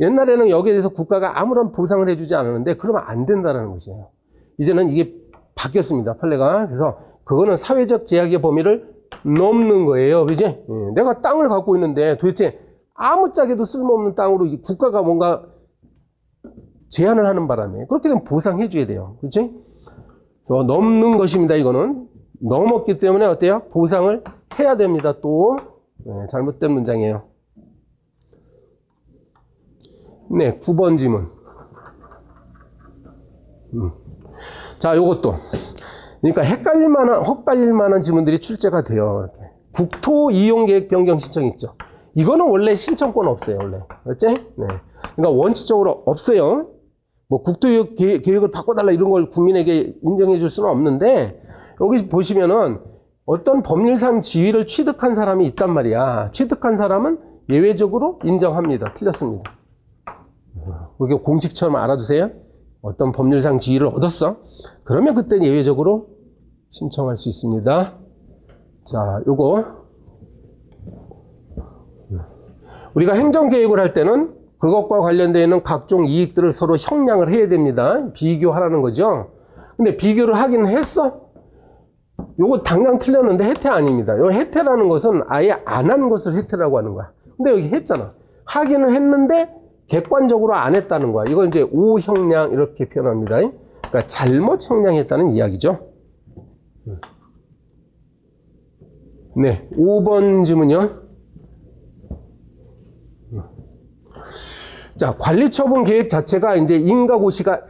옛날에는 여기에 대해서 국가가 아무런 보상을 해주지 않았는데 그러면 안 된다는 것이에요. 이제는 이게 바뀌었습니다. 판례가. 그래서 그거는 사회적 제약의 범위를 넘는 거예요. 그지? 내가 땅을 갖고 있는데 도대체 아무짝에도 쓸모없는 땅으로 국가가 뭔가 제한을 하는 바람에 그렇게 되면 보상해 줘야 돼요. 그렇지? 넘는 것입니다. 이거는 넘었기 때문에 어때요? 보상을 해야 됩니다. 또 잘못된 문장이에요. 네, 9번 지문. 자, 요것도 그러니까 헛갈릴 만한 지문들이 출제가 돼요. 국토 이용 계획 변경 신청 있죠. 이거는 원래 신청권 없어요, 원래. 그렇지? 네. 그러니까 원칙적으로 없어요. 뭐 국토 계획을 바꿔달라 이런 걸 국민에게 인정해 줄 수는 없는데, 여기 보시면은 어떤 법률상 지위를 취득한 사람이 있단 말이야. 취득한 사람은 예외적으로 인정합니다. 틀렸습니다. 그게 공식처럼 알아두세요. 어떤 법률상 지위를 얻었어. 그러면 그때 예외적으로 신청할 수 있습니다. 자, 요거. 우리가 행정계획을 할 때는 그것과 관련되어 있는 각종 이익들을 서로 형량을 해야 됩니다. 비교하라는 거죠. 근데 비교를 하기는 했어? 요거 당장 틀렸는데 해태 아닙니다. 요 해태라는 것은 아예 안 한 것을 해태라고 하는 거야. 근데 여기 했잖아. 하기는 했는데 객관적으로 안 했다는 거야. 이걸 이제 오형량 이렇게 표현합니다. 그러니까 잘못 형량했다는 이야기죠. 네, 5번 질문이요. 자, 관리처분 계획 자체가 이제 인가고시가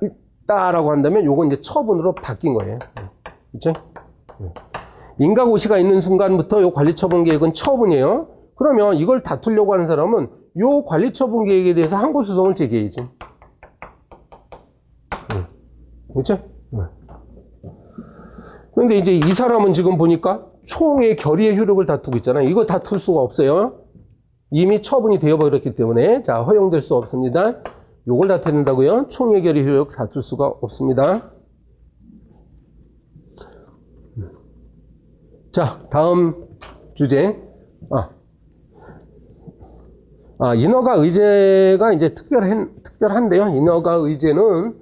있다라고 한다면 요건 이제 처분으로 바뀐 거예요. 그렇죠? 인가고시가 있는 순간부터 요 관리처분 계획은 처분이에요. 그러면 이걸 다투려고 하는 사람은 요 관리처분 계획에 대해서 항고소송을 제기해야지. 그렇죠? 그런데 이제 이 사람은 지금 보니까 총의 결의의 효력을 다투고 있잖아요. 이거 다툴 수가 없어요. 이미 처분이 되어버렸기 때문에 자, 허용될 수 없습니다. 요걸 다투야 된다고요? 총의 결의 효력 다툴 수가 없습니다. 자, 다음 주제. 인허가 의제가 이제 특별한데요. 인허가 의제는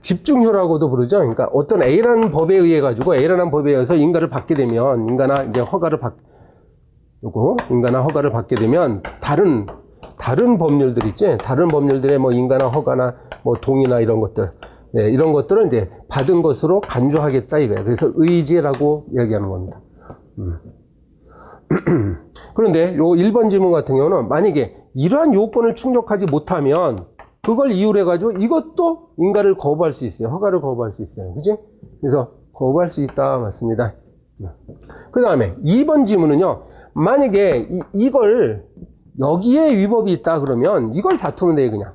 집중효라고도 부르죠. 그러니까 어떤 A라는 법에 의해 가지고 A라는 법에 의해서 인가를 받게 되면 인가나 허가를 받게 되면 다른 법률들 있지. 다른 법률들의 뭐 인가나 허가나 뭐 동의나 이런 것들, 이런 것들을 이제 받은 것으로 간주하겠다 이거예요. 그래서 의제라고 이야기하는 겁니다. 그런데 요 1번 지문 같은 경우는 만약에 이러한 요건을 충족하지 못하면 그걸 이유로 해가지고 이것도 인가를 거부할 수 있어요. 허가를 거부할 수 있어요. 그지? 그래서 거부할 수 있다. 맞습니다. 그 다음에 2번 지문은요. 만약에 이걸 여기에 위법이 있다 그러면 이걸 다투면 돼요. 그냥.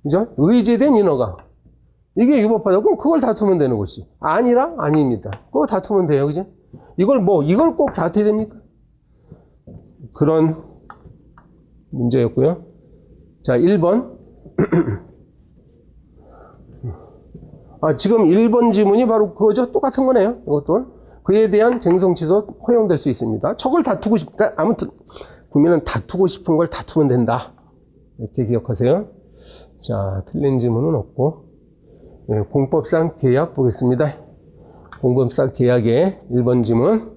그죠? 의제된 인허가. 이게 위법하다고 그럼 그걸 다투면 되는 것이. 아니라? 아닙니다. 그거 다투면 돼요. 그죠? 이걸 꼭 다투야 됩니까? 그런 문제였고요. 자, 1번. 지금 1번 지문이 바로 그거죠. 똑같은 거네요. 이것도. 그에 대한 쟁송 취소 허용될 수 있습니다. 저걸 다투고 그러니까 아무튼 국민은 다투고 싶은 걸 다투면 된다. 이렇게 기억하세요. 자, 틀린 지문은 없고. 공법상 계약 보겠습니다. 공법상 계약의 1번 지문.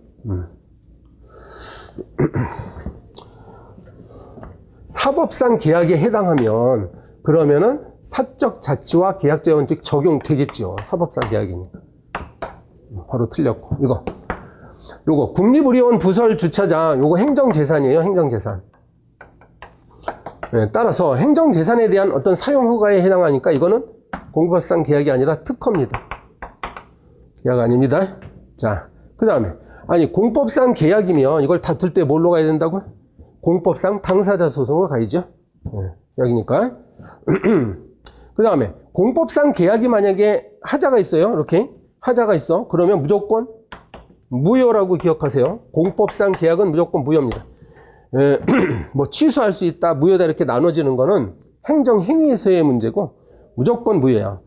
사법상 계약에 해당하면 그러면은 사적 자치와 계약자 원칙 적용되겠죠. 사법상 계약이니까. 바로 틀렸고. 요거 국립의료원 부설 주차장 요거 행정재산이에요. 행정재산. 따라서 행정재산에 대한 어떤 사용 허가에 해당하니까 이거는 공법상 계약이 아니라 특허입니다. 계약 아닙니다. 자, 그 다음에 공법상 계약이면 이걸 다툴 때 뭘로 가야 된다고요? 공법상 당사자 소송으로 가야죠. 계약이니까. 그 다음에 공법상 계약이 만약에 하자가 있어요. 이렇게 하자가 있어. 그러면 무조건 무효라고 기억하세요. 공법상 계약은 무조건 무효입니다. 뭐 취소할 수 있다, 무효다 이렇게 나눠지는 거는 행정행위에서의 문제고 무조건 무효야.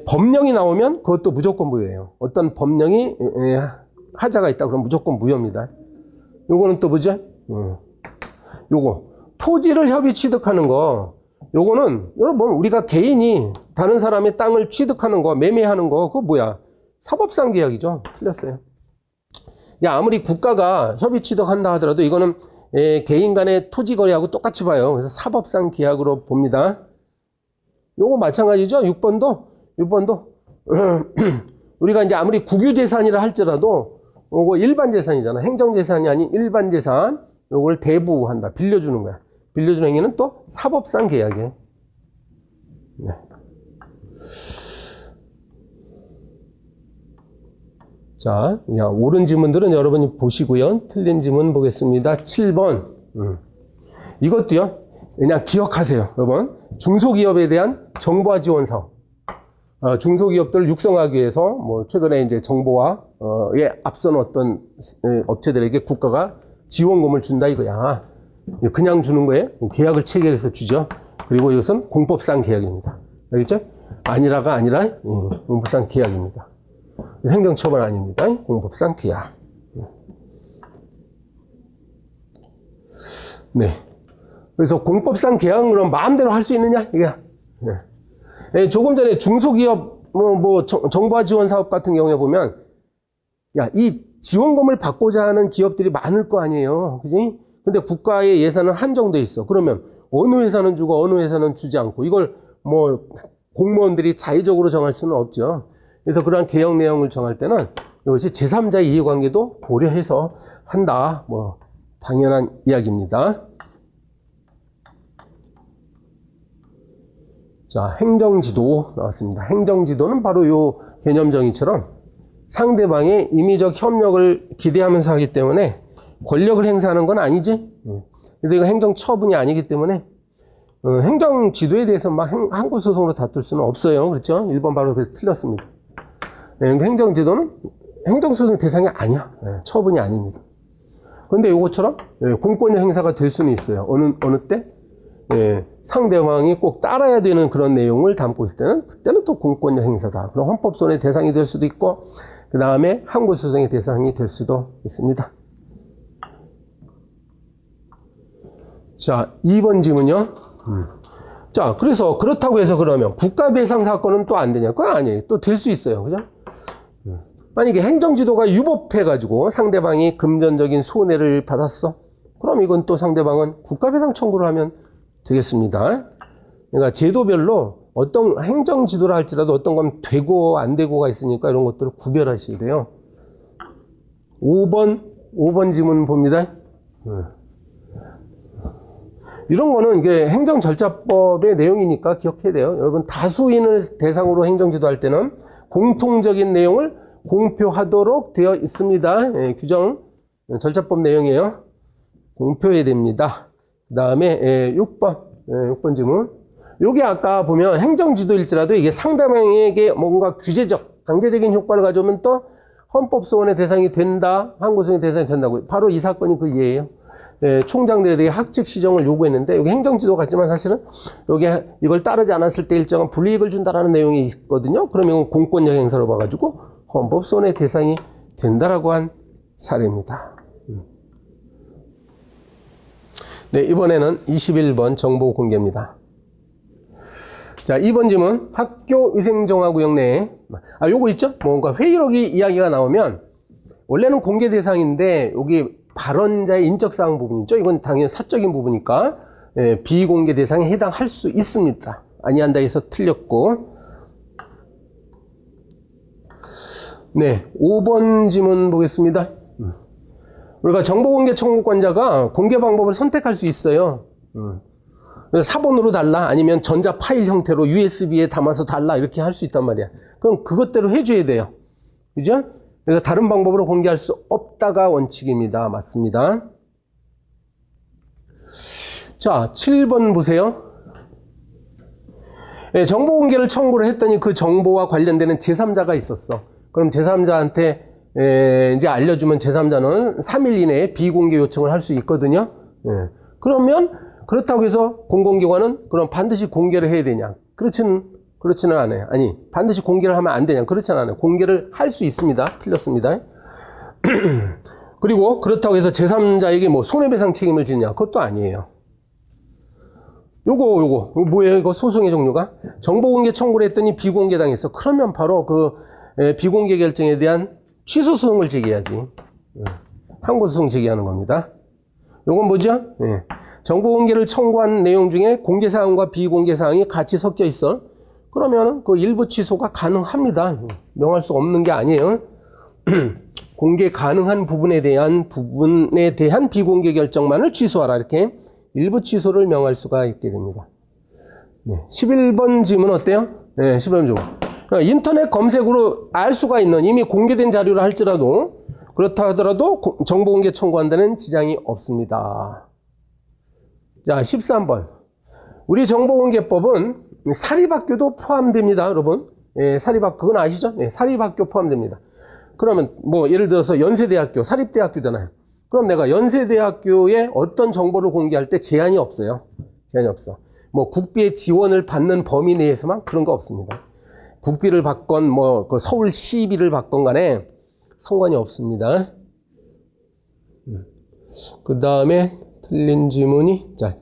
법령이 나오면 그것도 무조건 무효예요. 어떤 법령이 하자가 있다 그러면 무조건 무효입니다. 요거는 또 뭐죠? 요거 토지를 협의 취득하는 거 요거는 여러분 우리가 개인이 다른 사람의 땅을 취득하는 거 매매하는 거 그거 뭐야? 사법상 계약이죠. 틀렸어요. 아무리 국가가 협의 취득한다 하더라도 이거는 개인 간의 토지 거래하고 똑같이 봐요. 그래서 사법상 계약으로 봅니다. 요거 마찬가지죠. 6번도 우리가 이제 아무리 국유재산이라 할지라도 요거 일반 재산이잖아. 행정재산이 아닌 일반 재산 요걸 대부한다. 빌려주는 거야. 빌려주는 행위는 또 사법상 계약이에요. 네. 자, 옳은 지문들은 여러분이 보시고요. 틀린 지문 보겠습니다. 7번. 이것도요. 그냥 기억하세요. 여러분. 중소기업에 대한 정보화 지원 사업. 중소기업들을 육성하기 위해서 뭐 최근에 이제 정보화에 앞선 어떤 업체들에게 국가가 지원금을 준다 이거야. 그냥 주는 거예요. 계약을 체결해서 주죠. 그리고 이것은 공법상 계약입니다. 알겠죠? 아니라가 아니라 공법상 계약입니다. 행정처벌 아닙니다. 공법상 계약. 네. 그래서 공법상 계약은 그럼 마음대로 할 수 있느냐? 이게. 네. 조금 전에 중소기업 정보화 지원 사업 같은 경우에 보면 이 지원금을 받고자 하는 기업들이 많을 거 아니에요. 그지? 근데 국가의 예산은 한정돼 있어. 그러면 어느 회사는 주고 어느 회사는 주지 않고 이걸 공무원들이 자의적으로 정할 수는 없죠. 그래서 그러한 개혁 내용을 정할 때는 이것이 제3자 이해관계도 고려해서 한다. 당연한 이야기입니다. 자, 행정지도 나왔습니다. 행정지도는 바로 요 개념 정의처럼 상대방의 임의적 협력을 기대하면서 하기 때문에 권력을 행사하는 건 아니지. 그래서 이거 행정처분이 아니기 때문에 행정지도에 대해서 막 항고소송으로 다툴 수는 없어요. 그렇죠? 1번 바로 그래서 틀렸습니다. 행정지도는 행정소송 대상이 아니야. 처분이 아닙니다. 그런데 요것처럼 공권력 행사가 될 수는 있어요. 어느 때? 상대방이 꼭 따라야 되는 그런 내용을 담고 있을 때는 그때는 또 공권력 행사다. 그럼 헌법소원의 대상이 될 수도 있고 그 다음에 항고소송의 대상이 될 수도 있습니다. 자, 2번 질문요. 자, 그래서 그렇다고 해서 그러면 국가배상 사건은 또 안 되냐? 그건 아니에요. 또 될 수 있어요. 그죠? 만약에 행정지도가 유법해가지고 상대방이 금전적인 손해를 받았어. 그럼 이건 또 상대방은 국가배상 청구를 하면 되겠습니다. 그러니까 제도별로 어떤 행정지도를 할지라도 어떤 건 되고 안 되고가 있으니까 이런 것들을 구별하셔야 돼요. 5번 지문 봅니다. 이런 거는 이게 행정절차법의 내용이니까 기억해야 돼요. 여러분, 다수인을 대상으로 행정지도 할 때는 공통적인 내용을 공표하도록 되어 있습니다. 예, 규정, 절차법 내용이에요. 공표해야 됩니다. 그 다음에 6번 질문. 요게 아까 보면 행정지도일지라도 이게 상대방에게 뭔가 규제적, 강제적인 효과를 가져오면 또 헌법소원의 대상이 된다, 항고소원의 대상이 된다고. 바로 이 사건이 그 예예요. 예, 총장들에 대해 학칙 시정을 요구했는데 여기 행정지도 같지만 사실은 여기 이걸 따르지 않았을 때 일정한 불이익을 준다라는 내용이 있거든요. 그러면 공권력 행사로 봐가지고 헌법소원의 대상이 된다라고 한 사례입니다. 네, 이번에는 21번 정보 공개입니다. 자, 2번 질문. 학교위생정화구역 내에 요거 있죠? 뭔가 회의록이 이야기가 나오면 원래는 공개 대상인데 여기 발언자의 인적사항 부분 있죠? 이건 당연히 사적인 부분이니까 비공개 대상에 해당할 수 있습니다. 아니한다 해서 틀렸고. 네, 5번 질문 보겠습니다. 우리가 정보공개 청구권자가 공개 방법을 선택할 수 있어요. 그래서 사본으로 달라, 아니면 전자 파일 형태로 USB에 담아서 달라, 이렇게 할 수 있단 말이야. 그럼 그것대로 해줘야 돼요. 그죠? 그래서 다른 방법으로 공개할 수 없다가 원칙입니다. 맞습니다. 자, 7번 보세요. 네, 정보 공개를 청구를 했더니 그 정보와 관련되는 제3자가 있었어. 그럼 제3자한테 이제 알려주면 제3자는 3일 이내에 비공개 요청을 할 수 있거든요. 그러면 그렇다고 해서 공공기관은 그럼 반드시 공개를 해야 되냐? 그렇지는 않아요. 아니, 반드시 공개를 하면 안 되냐? 그렇지는 않아요. 공개를 할 수 있습니다. 틀렸습니다. 그리고 그렇다고 해서 제3자에게 뭐 손해배상 책임을 지냐? 그것도 아니에요. 요거 뭐예요? 이거 소송의 종류가? 정보공개 청구를 했더니 비공개 당했어. 그러면 바로 그 비공개 결정에 대한 취소 소송을 제기해야지. 항고소송 제기하는 겁니다. 요건 뭐죠? 정보공개를 청구한 내용 중에 공개사항과 비공개사항이 같이 섞여 있어. 그러면 그 일부 취소가 가능합니다. 명할 수 없는 게 아니에요. 공개 가능한 부분에 대한 비공개 결정만을 취소하라. 이렇게 일부 취소를 명할 수가 있게 됩니다. 11번 질문 어때요? 11번 질문. 인터넷 검색으로 알 수가 있는 이미 공개된 자료를 할지라도 그렇다 하더라도 정보공개 청구한다는 지장이 없습니다. 자, 13번. 우리 정보공개법은 사립학교도 포함됩니다, 여러분. 그건 아시죠? 사립학교 포함됩니다. 그러면 뭐 예를 들어서 연세대학교, 사립대학교잖아요. 그럼 내가 연세대학교에 어떤 정보를 공개할 때 제한이 없어요. 제한이 없어. 뭐 국비의 지원을 받는 범위 내에서만 그런 거 없습니다. 국비를 받건 뭐 그 서울시비를 받건 간에 상관이 없습니다. 그 다음에 틀린 질문이, 자,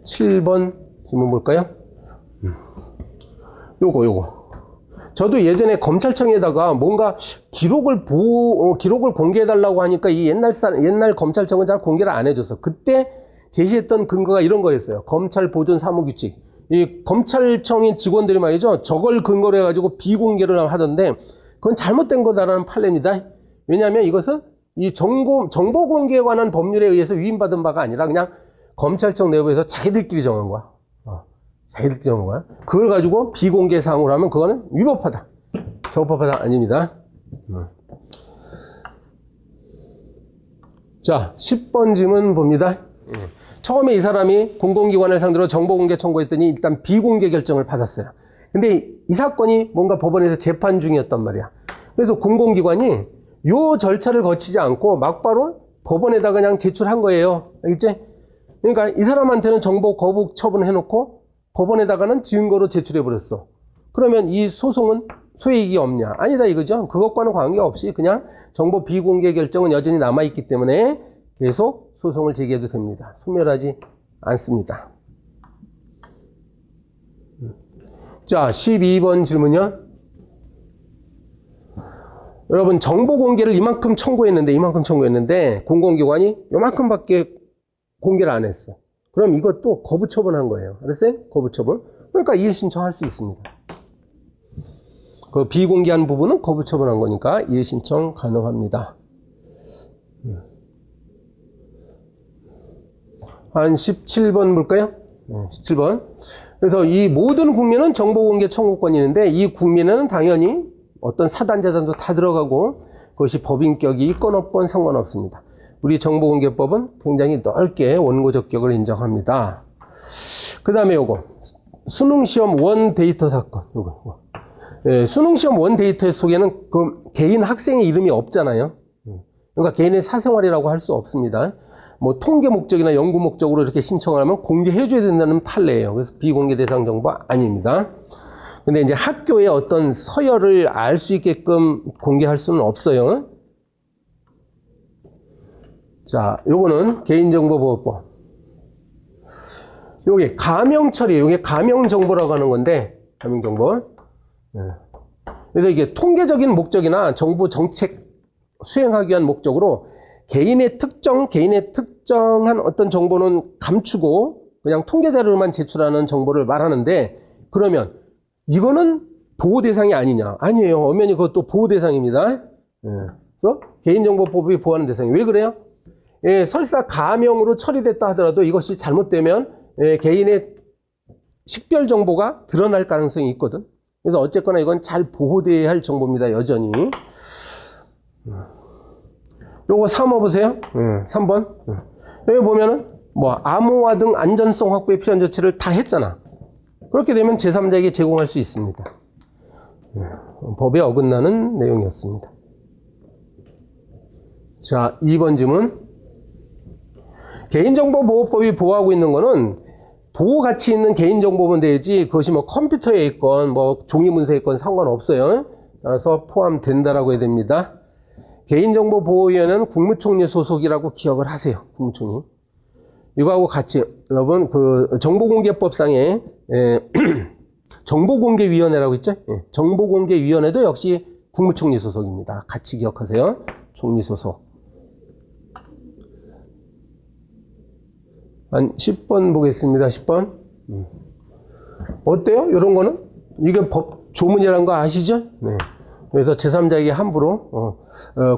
7번 질문 볼까요? 요거. 저도 예전에 검찰청에다가 뭔가 기록을 공개해달라고 하니까 이 옛날 검찰청은 잘 공개를 안 해줘서 그때 제시했던 근거가 이런 거였어요. 검찰 보존 사무규칙. 이 검찰청의 직원들이 말이죠. 저걸 근거로 해가지고 비공개를 하던데 그건 잘못된 거다라는 판례입니다. 왜냐하면 이것은 이 정보 공개에 관한 법률에 의해서 위임받은 바가 아니라 그냥 검찰청 내부에서 자기들끼리 정한 거야. 자기들끼리 정한 거야. 그걸 가지고 비공개 사항으로 하면 그거는 위법하다. 적법하다 아닙니다. 자, 10번 질문 봅니다. 처음에 이 사람이 공공기관을 상대로 정보공개 청구했더니 일단 비공개 결정을 받았어요. 근데 이 사건이 뭔가 법원에서 재판 중이었단 말이야. 그래서 공공기관이 요 절차를 거치지 않고 막바로 법원에다 그냥 제출한 거예요. 알겠지? 그러니까 이 사람한테는 정보 거부 처분해놓고 법원에다가는 증거로 제출해버렸어. 그러면 이 소송은 소액이 없냐? 아니다 이거죠. 그것과는 관계없이 그냥 정보 비공개 결정은 여전히 남아있기 때문에 계속 소송을 제기해도 됩니다. 소멸하지 않습니다. 자, 12번 질문요. 여러분, 정보 공개를 이만큼 청구했는데 공공기관이 요만큼밖에 공개를 안 했어. 그럼 이것도 거부 처분한 거예요. 알았어요? 거부 처분. 그러니까 이의 신청할 수 있습니다. 그 비공개한 부분은 거부 처분한 거니까 이의 신청 가능합니다. 한 17번 볼까요? 17번. 그래서 이 모든 국민은 정보공개 청구권이 있는데 이 국민은 당연히 어떤 사단, 재단도 다 들어가고 그것이 법인격이 있건 없건 상관없습니다. 우리 정보공개법은 굉장히 넓게 원고적격을 인정합니다. 그 다음에 요거 수능시험 원 데이터 사건. 요거. 예, 수능시험 원 데이터 속에는 그 개인 학생의 이름이 없잖아요. 그러니까 개인의 사생활이라고 할 수 없습니다. 뭐 통계 목적이나 연구 목적으로 이렇게 신청을 하면 공개해줘야 된다는 판례예요. 그래서 비공개 대상 정보 아닙니다. 근데 이제 학교의 어떤 서열을 알 수 있게끔 공개할 수는 없어요. 자, 요거는 개인정보보호법. 요게 가명처리예요. 요게 가명정보라고 하는 건데, 가명정보. 그래서 이게 통계적인 목적이나 정부 정책 수행하기 위한 목적으로 개인의 특정한 어떤 정보는 감추고 그냥 통계 자료만 제출하는 정보를 말하는데, 그러면 이거는 보호 대상이 아니냐? 아니에요. 엄연히 그것도 보호 대상입니다. 그래서 개인정보법이 보호하는 대상이 왜 그래요? 예, 설사 가명으로 처리됐다 하더라도 이것이 잘못되면 개인의 식별 정보가 드러날 가능성이 있거든. 그래서 어쨌거나 이건 잘 보호되어야 할 정보입니다. 여전히. 요거 3호 보세요. 3번. 여기 보면은 뭐 암호화 등 안전성 확보에 필요한 조치를 다 했잖아. 그렇게 되면 제3자에게 제공할 수 있습니다. 법에 어긋나는 내용이었습니다. 자, 2번 질문. 개인정보보호법이 보호하고 있는 거는 보호 가치 있는 개인정보면 되지 그것이 뭐 컴퓨터에 있건 뭐 종이문서에 있건 상관없어요. 따라서 포함된다라고 해야 됩니다. 개인정보보호위원회는 국무총리 소속이라고 기억을 하세요. 국무총리. 이거하고 같이 여러분 그 정보공개법상에 정보공개위원회라고 있죠? 정보공개위원회도 역시 국무총리 소속입니다. 같이 기억하세요. 총리 소속. 한 10번 보겠습니다. 10번. 어때요? 이런 거는? 이게 법 조문이라는 거 아시죠? 네. 그래서 제3자에게 함부로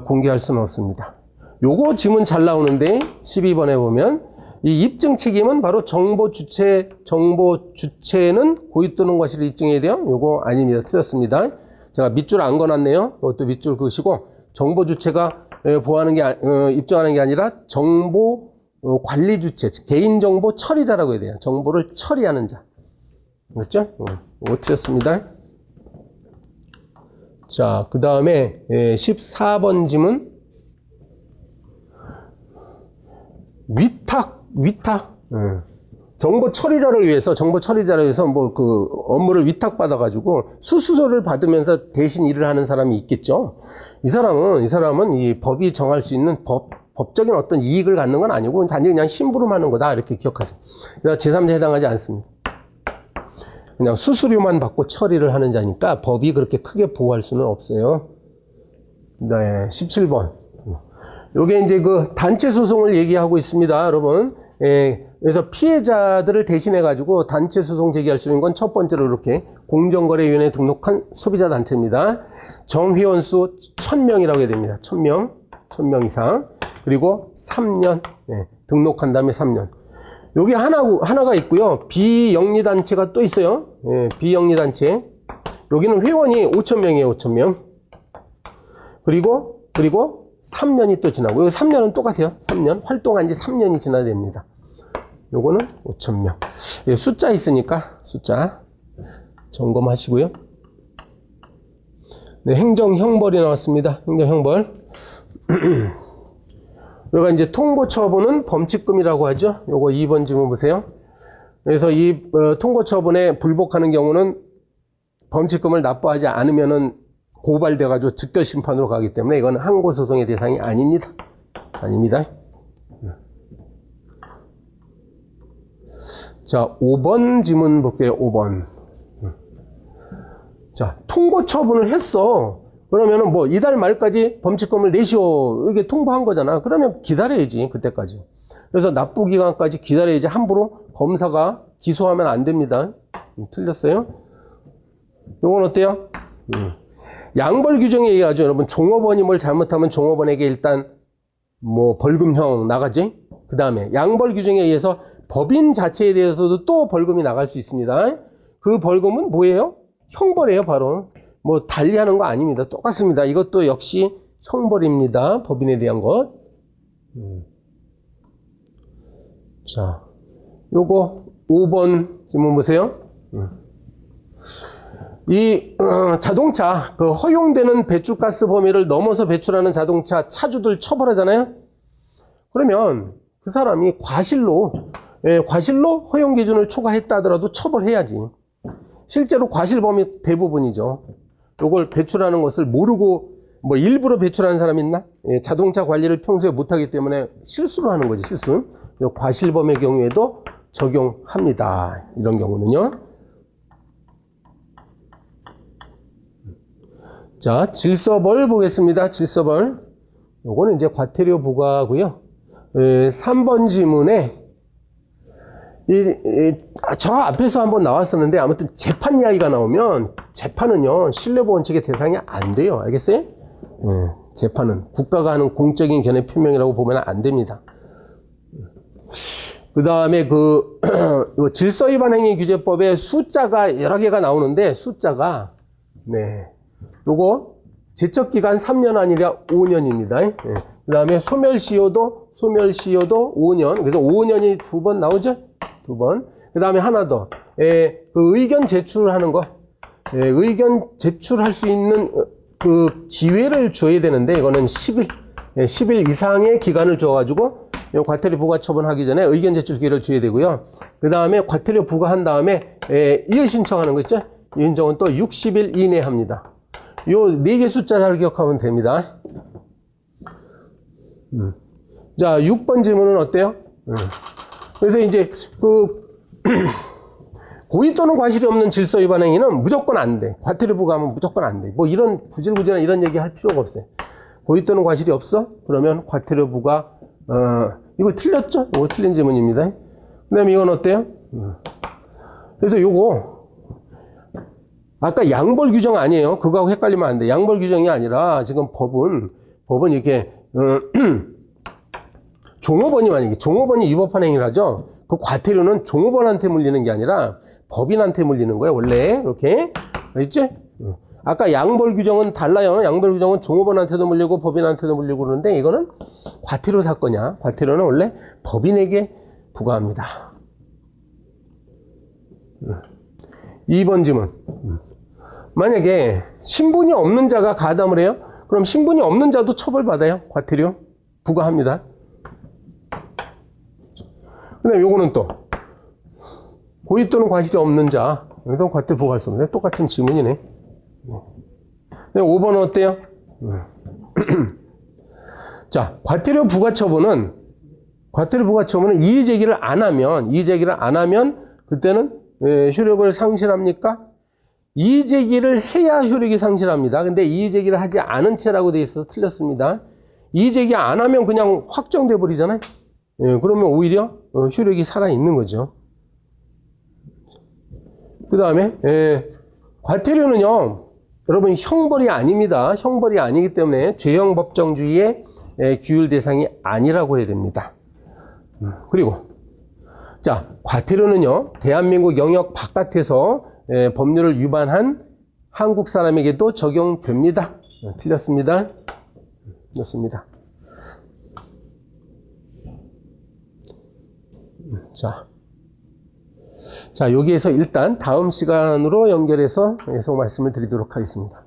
공개할 수는 없습니다. 요거 지문 잘 나오는데 12번에 보면 이 입증 책임은 바로 정보 주체는 고의 또는 과실을 입증해야 돼요. 요거 아닙니다. 틀렸습니다. 제가 밑줄 안 거놨네요. 이것도 밑줄 그으시고 정보 주체가 보호하는 게 입증하는 게 아니라 정보 관리 주체, 개인정보 처리자라고 해야 돼요. 정보를 처리하는 자. 맞죠? 이거 틀렸습니다. 자, 그 다음에 14번 지문. 위탁. 정보 처리자를 위해서 뭐 그 업무를 위탁받아가지고 수수료를 받으면서 대신 일을 하는 사람이 있겠죠. 이 사람은 이 법이 정할 수 있는 법적인 어떤 이익을 갖는 건 아니고 단지 그냥 심부름하는 거다. 이렇게 기억하세요. 그래서 제3자에 해당하지 않습니다. 그냥 수수료만 받고 처리를 하는 자니까 법이 그렇게 크게 보호할 수는 없어요. 네, 17번. 요게 이제 그 단체 소송을 얘기하고 있습니다, 여러분. 그래서 피해자들을 대신해가지고 단체 소송 제기할 수 있는 건 첫 번째로 이렇게 공정거래위원회에 등록한 소비자 단체입니다. 정회원 수 1000명이라고 해야 됩니다. 1000명 이상. 그리고 3년. 등록한 다음에 3년. 여기 하나가 있고요. 비영리단체가 또 있어요. 비영리단체. 여기는 회원이 5,000명이에요, 5,000명. 그리고 3년이 또 지나고, 여기 3년은 똑같아요. 3년. 활동한 지 3년이 지나야 됩니다. 요거는 5,000명. 숫자 있으니까, 숫자 점검하시고요. 네, 행정형벌이 나왔습니다. 행정형벌. 여기가 이제 통보처분은 범칙금이라고 하죠. 요거 2번 질문 보세요. 그래서 이 통보처분에 불복하는 경우는 범칙금을 납부하지 않으면은 고발돼가지고 즉결심판으로 가기 때문에 이건 항고소송의 대상이 아닙니다. 아닙니다. 자, 5번 지문 볼게요. 5번. 자, 통보 처분을 했어. 그러면은 뭐 이달 말까지 범칙금을 내시오. 이게 통보한 거잖아. 그러면 기다려야지, 그때까지. 그래서 납부 기간까지 기다려야지. 함부로 검사가 기소하면 안 됩니다. 틀렸어요? 요건 어때요? 양벌 규정에 의하죠. 여러분, 종업원이 뭘 잘못하면 종업원에게 일단 뭐 벌금형 나가지. 그 다음에 양벌 규정에 의해서 법인 자체에 대해서도 또 벌금이 나갈 수 있습니다. 그 벌금은 뭐예요? 형벌이에요, 바로. 뭐 달리하는 거 아닙니다. 똑같습니다. 이것도 역시 형벌입니다. 법인에 대한 것. 자, 요거 5번 질문 보세요. 이 자동차, 그 허용되는 배출가스 범위를 넘어서 배출하는 자동차 차주들 처벌하잖아요. 그러면 그 사람이 과실로 허용 기준을 초과했다 하더라도 처벌해야지. 실제로 과실 범위 대부분이죠. 요걸 배출하는 것을 모르고 뭐 일부러 배출하는 사람 있나? 자동차 관리를 평소에 못하기 때문에 실수로 하는 거지, 실수. 과실범의 경우에도 적용합니다. 이런 경우는요. 자, 질서벌 보겠습니다. 질서벌. 요거는 이제 과태료 부과하고요. 3번 지문에 저 앞에서 한번 나왔었는데, 아무튼 재판 이야기가 나오면 재판은요 신뢰보원칙의 대상이 안 돼요. 알겠어요? 재판은 국가가 하는 공적인 견해 표명이라고 보면 안 됩니다. 그 다음에 질서위반행위규제법에 숫자가 여러 개가 나오는데, 숫자가 요거 제척기간 3년 아니라 5년입니다. 그 다음에 소멸시효도 5년. 그래서 5년이 2번 나오죠? 2번. 그 다음에 하나 더. 그 의견 제출하는 거. 의견 제출할 수 있는 그 기회를 줘야 되는데, 이거는 10일 이상의 기간을 줘가지고 과태료 부과 처분하기 전에 의견 제출 기회를 줘야 되고요. 그 다음에 과태료 부과한 다음에 이의 신청하는 거 있죠? 이 신청은 또 60일 이내 합니다. 요 4개 숫자 잘 기억하면 됩니다. 자, 6번 질문은 어때요? 그래서 이제 고의 또는 과실이 없는 질서 위반 행위는 무조건 안 돼. 과태료 부과하면 무조건 안 돼. 뭐 이런 구질구질한 이런 얘기 할 필요가 없어요. 고의 또는 과실이 없어? 그러면 과태료 부과. 이거 틀렸죠? 이거 틀린 질문입니다. 그 다음에 이건 어때요? 그래서 요거 아까 양벌 규정 아니에요. 그거하고 헷갈리면 안 돼. 양벌 규정이 아니라 지금 법은 이렇게 종업원이 만약에 종업원이 위법한 행위를 하죠. 그 과태료는 종업원한테 물리는 게 아니라 법인한테 물리는 거예요. 원래 이렇게 알겠지? 아까 양벌 규정은 달라요. 양벌 규정은 종업원한테도 물리고 법인한테도 물리고 그러는데, 이거는 과태료 사건이야. 과태료는 원래 법인에게 부과합니다. 2번 질문. 만약에 신분이 없는 자가 가담을 해요? 그럼 신분이 없는 자도 처벌받아요. 과태료 부과합니다. 그 다음에 요거는 또 고의 또는 과실이 없는 자, 여기서 과태료 부과할 수 없는데 똑같은 지문이네. 5번은 어때요? 자, 과태료 부과 처분은 이의 제기를 안 하면 그때는 효력을 상실합니까? 이의 제기를 해야 효력이 상실합니다. 근데 이의 제기를 하지 않은 채라고 되어 있어서 틀렸습니다. 이의 제기 안 하면 그냥 확정돼 버리잖아요. 그러면 오히려 효력이 살아있는 거죠. 그 다음에 과태료는요, 여러분 형벌이 아닙니다. 형벌이 아니기 때문에 죄형 법정주의의 규율 대상이 아니라고 해야 됩니다. 그리고 자, 과태료는요 대한민국 영역 바깥에서 법률을 위반한 한국 사람에게도 적용됩니다. 틀렸습니다. 맞습니다. 자, 여기에서 일단 다음 시간으로 연결해서 계속 말씀을 드리도록 하겠습니다.